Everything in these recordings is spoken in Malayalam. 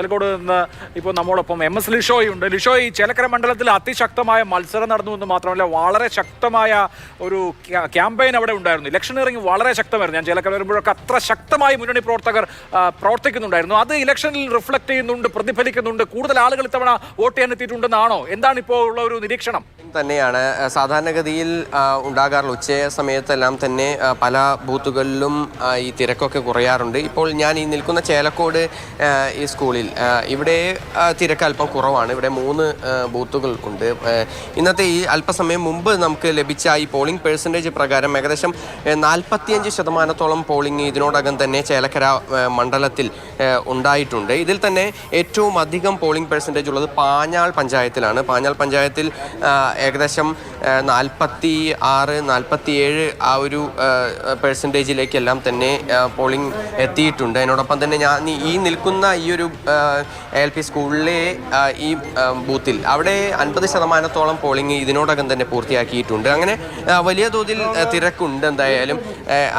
ചേലക്കോട് നിന്ന് ഇപ്പോൾ നമ്മോടൊപ്പം MS ലിഷോയുണ്ട്. ലിഷോയ്, ചേലക്കര മണ്ഡലത്തിൽ അതിശക്തമായ മത്സരം നടന്നു എന്ന് മാത്രമല്ല വളരെ ശക്തമായ ഒരു ക്യാമ്പയിൻ അവിടെ ഉണ്ടായിരുന്നു. ഇലക്ഷനിയറിംഗ് വളരെ ശക്തമായിരുന്നു. ഞാൻ ചേലക്കര വരുമ്പോഴൊക്കെ അത്ര ശക്തമായി മുന്നണി പ്രവർത്തകർ പ്രവർത്തിക്കുന്നുണ്ടായിരുന്നു. അത് ഇലക്ഷനിൽ റിഫ്ലക്ട് ചെയ്യുന്നുണ്ട്, പ്രതിഫലിക്കുന്നുണ്ട്. കൂടുതൽ ആളുകൾ ഇത്തവണ വോട്ട് ചെയ്യാൻ എത്തിയിട്ടുണ്ടെന്നാണോ? എന്താണ് ഇപ്പോൾ ഉള്ള ഒരു നിരീക്ഷണം? തന്നെയാണ് സാധാരണഗതിയിൽ ഉണ്ടാകാറുള്ള ഉച്ച സമയത്തെല്ലാം തന്നെ പല ബൂത്തുകളിലും ഈ തിരക്കൊക്കെ കുറയാറുണ്ട്. ഇപ്പോൾ ഞാൻ ഈ നിൽക്കുന്ന ചേലക്കോട് ഈ സ്കൂളിൽ ഇവിടെ തിരക്ക് അല്പം കുറവാണ്. ഇവിടെ 3 ബൂത്തുകൾ ഉണ്ട്. ഇന്നത്തെ ഈ അല്പസമയം മുമ്പ് നമുക്ക് ലഭിച്ച ഈ പോളിംഗ് പെർസെൻറ്റേജ് പ്രകാരം ഏകദേശം 45% പോളിംഗ് ഇതിനോടകം തന്നെ ചേലക്കര മണ്ഡലത്തിൽ ഉണ്ടായിട്ടുണ്ട്. ഇതിൽ തന്നെ ഏറ്റവും അധികം പോളിംഗ് പെർസെൻറ്റേജ് ഉള്ളത് പാഞ്ഞാൾ പഞ്ചായത്തിലാണ്. പാഞ്ഞാൾ പഞ്ചായത്തിൽ ഏകദേശം 46-47 ആ ഒരു പെർസെൻറ്റേജിലേക്കെല്ലാം തന്നെ പോളിംഗ് എത്തിയിട്ടുണ്ട്. അതിനോടൊപ്പം തന്നെ ഞാൻ ഈ നിൽക്കുന്ന ഈ ഒരു LP സ്കൂളിലെ ഈ ബൂത്തിൽ അവിടെ 50% പോളിംഗ് ഇതിനോടകം തന്നെ പൂർത്തിയാക്കിയിട്ടുണ്ട്. അങ്ങനെ വലിയ തോതിൽ തിരക്കുണ്ട്. എന്തായാലും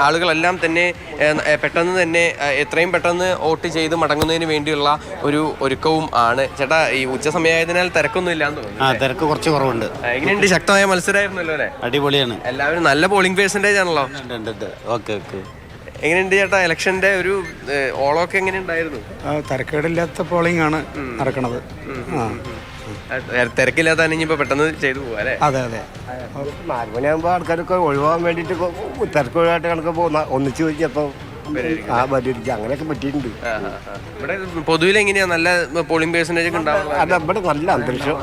ആളുകളെല്ലാം തന്നെ പെട്ടെന്ന് തന്നെ എത്രയും പെട്ടെന്ന് വോട്ട് ചെയ്ത് മടങ്ങുന്നതിന് വേണ്ടിയുള്ള ഒരു ഒരുക്കവും ആണ്. ചേട്ടാ, ഈ ഉച്ച സമയമായതിനാൽ തിരക്കൊന്നും ഇല്ലാന്ന് തോന്നുന്നു. തിരക്ക് കുറച്ച് കുറവുണ്ട്. എങ്ങനെയുണ്ട്? ശക്തമായ മത്സരമായിരുന്നല്ലോ അല്ലേ? അടിപൊളിയാണ്. എല്ലാവരും നല്ല പോളിംഗ് പെർസെൻറ്റേജ് ആണല്ലോ. ഓക്കെ. എങ്ങനെയുണ്ട് ചേട്ടാ ഇലക്ഷന്റെ ഒരു ഓളമൊക്കെ എങ്ങനെയുണ്ടായിരുന്നു? തിരക്കേടില്ലാത്ത പോളിംഗ് ആണ് നടക്കുന്നത്. തിരക്കില്ലാത്ത ഇനിയിപ്പോ പെട്ടെന്ന് ചെയ്തു പോവാ അല്ലേ? അതെ. 4 മണിയാകുമ്പോ ആൾക്കാരൊക്കെ ഒഴിവാൻ വേണ്ടിട്ട് തിരക്ക് ഒഴിവായിട്ട് കണക്ക് ഒന്നിച്ച് വെച്ചപ്പോ അങ്ങനെയൊക്കെ പറ്റിയിട്ടുണ്ട്. ഇവിടെ പൊതുവിൽ എങ്ങനെയാ നല്ല പോളിംഗ് പെർസെന്റേജ് ഒക്കെ ഉണ്ടാവുക? അല്ല, ഇവിടെ നല്ല അന്തരീക്ഷം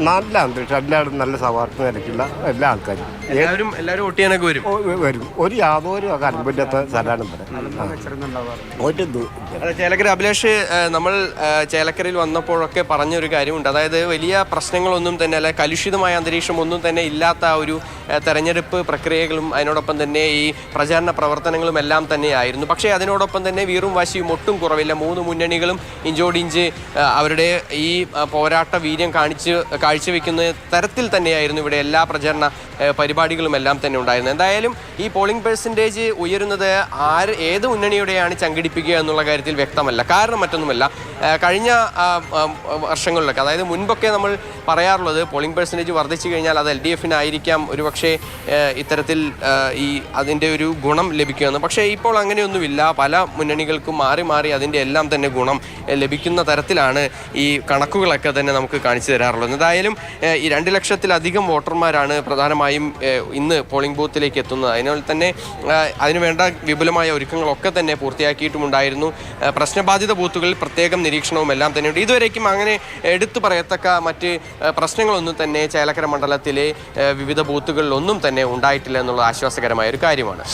എല്ലാവരും നല്ല സവാർത്ത് നിരക്കുള്ള എല്ലാ ആൾക്കാരും എല്ലാവരും വോട്ട് ചെയ്യാനൊക്കെ വരും. യാതൊരു കരമ്പില്ലാത്ത സ്ഥലമാണ് ഇവിടെ. ചേലക്കര അഭിലാഷ്, നമ്മൾ ചേലക്കരയിൽ വന്നപ്പോഴൊക്കെ പറഞ്ഞൊരു കാര്യമുണ്ട്. അതായത് വലിയ പ്രശ്നങ്ങളൊന്നും തന്നെ അല്ല, കലുഷിതമായ അന്തരീക്ഷം ഒന്നും തന്നെ ഇല്ലാത്ത ഒരു തെരഞ്ഞെടുപ്പ് പ്രക്രിയകളും അതിനോടൊപ്പം തന്നെ ഈ പ്രചാരണ പ്രവർത്തനങ്ങളും എല്ലാം തന്നെയായിരുന്നു. പക്ഷേ അതിനോടൊപ്പം തന്നെ വീറും വാശിയും ഒട്ടും കുറവില്ല. 3 മുന്നണികളും ഇഞ്ചോടിഞ്ച് അവരുടെ ഈ പോരാട്ട വീര്യം കാഴ്ചവെക്കുന്ന തരത്തിൽ തന്നെയായിരുന്നു ഇവിടെ എല്ലാ പ്രചാരണ പരിപാടികളും എല്ലാം തന്നെ ഉണ്ടായിരുന്നത്. എന്തായാലും ഈ പോളിംഗ് പെർസെൻറ്റേജ് ഉയരുന്നത് ഏത് മുന്നണിയുടെയാണ് ചങ്കിടിപ്പിക്കുക എന്നുള്ള കാര്യത്തിൽ വ്യക്തമല്ല. കാരണം മറ്റൊന്നുമല്ല, കഴിഞ്ഞ വർഷങ്ങളിലൊക്കെ, അതായത് മുൻപൊക്കെ നമ്മൾ പറയാറുള്ളത് പോളിംഗ് പെർസെൻറ്റേജ് വർദ്ധിച്ചു കഴിഞ്ഞാൽ അത് LDFനായിരിക്കാം ഒരുപക്ഷെ ഇത്തരത്തിൽ അതിൻ്റെ ഒരു ഗുണം ലഭിക്കുമെന്ന്. പക്ഷേ ഇപ്പോൾ അങ്ങനെയൊന്നുമില്ല. പല മുന്നണികൾക്കും മാറി അതിൻ്റെ എല്ലാം തന്നെ ഗുണം ലഭിക്കുന്ന തരത്തിലാണ് ഈ കണക്കുകളൊക്കെ തന്നെ നമുക്ക് കാണിച്ചു തരാറുള്ളത്. എന്തായാലും ഈ 2 ലക്ഷത്തിലധികം വോട്ടർമാരാണ് പ്രധാനമായും ഇന്ന് പോളിംഗ് ബൂത്തിലേക്ക് എത്തുന്നത്. അതിനാൽ തന്നെ അതിനുവേണ്ട വിപുലമായ ഒരുക്കങ്ങളൊക്കെ തന്നെ പൂർത്തിയാക്കിയിട്ടുമുണ്ടായിരുന്നു. പ്രശ്നബാധിത ബൂത്തുകളിൽ പ്രത്യേകം നിരീക്ഷണവും എല്ലാം തന്നെയുണ്ട്. ഇതുവരേക്കും അങ്ങനെ എടുത്തു പറയത്തക്ക മറ്റ് പ്രശ്നങ്ങളൊന്നും തന്നെ ചേലക്കര മണ്ഡലത്തിലെ വിവിധ ബൂത്തുകളിലൊന്നും തന്നെ ഉണ്ടായിട്ടില്ല എന്നുള്ളത് ആശ്വാസകരമായ ഒരു കാര്യമാണ്.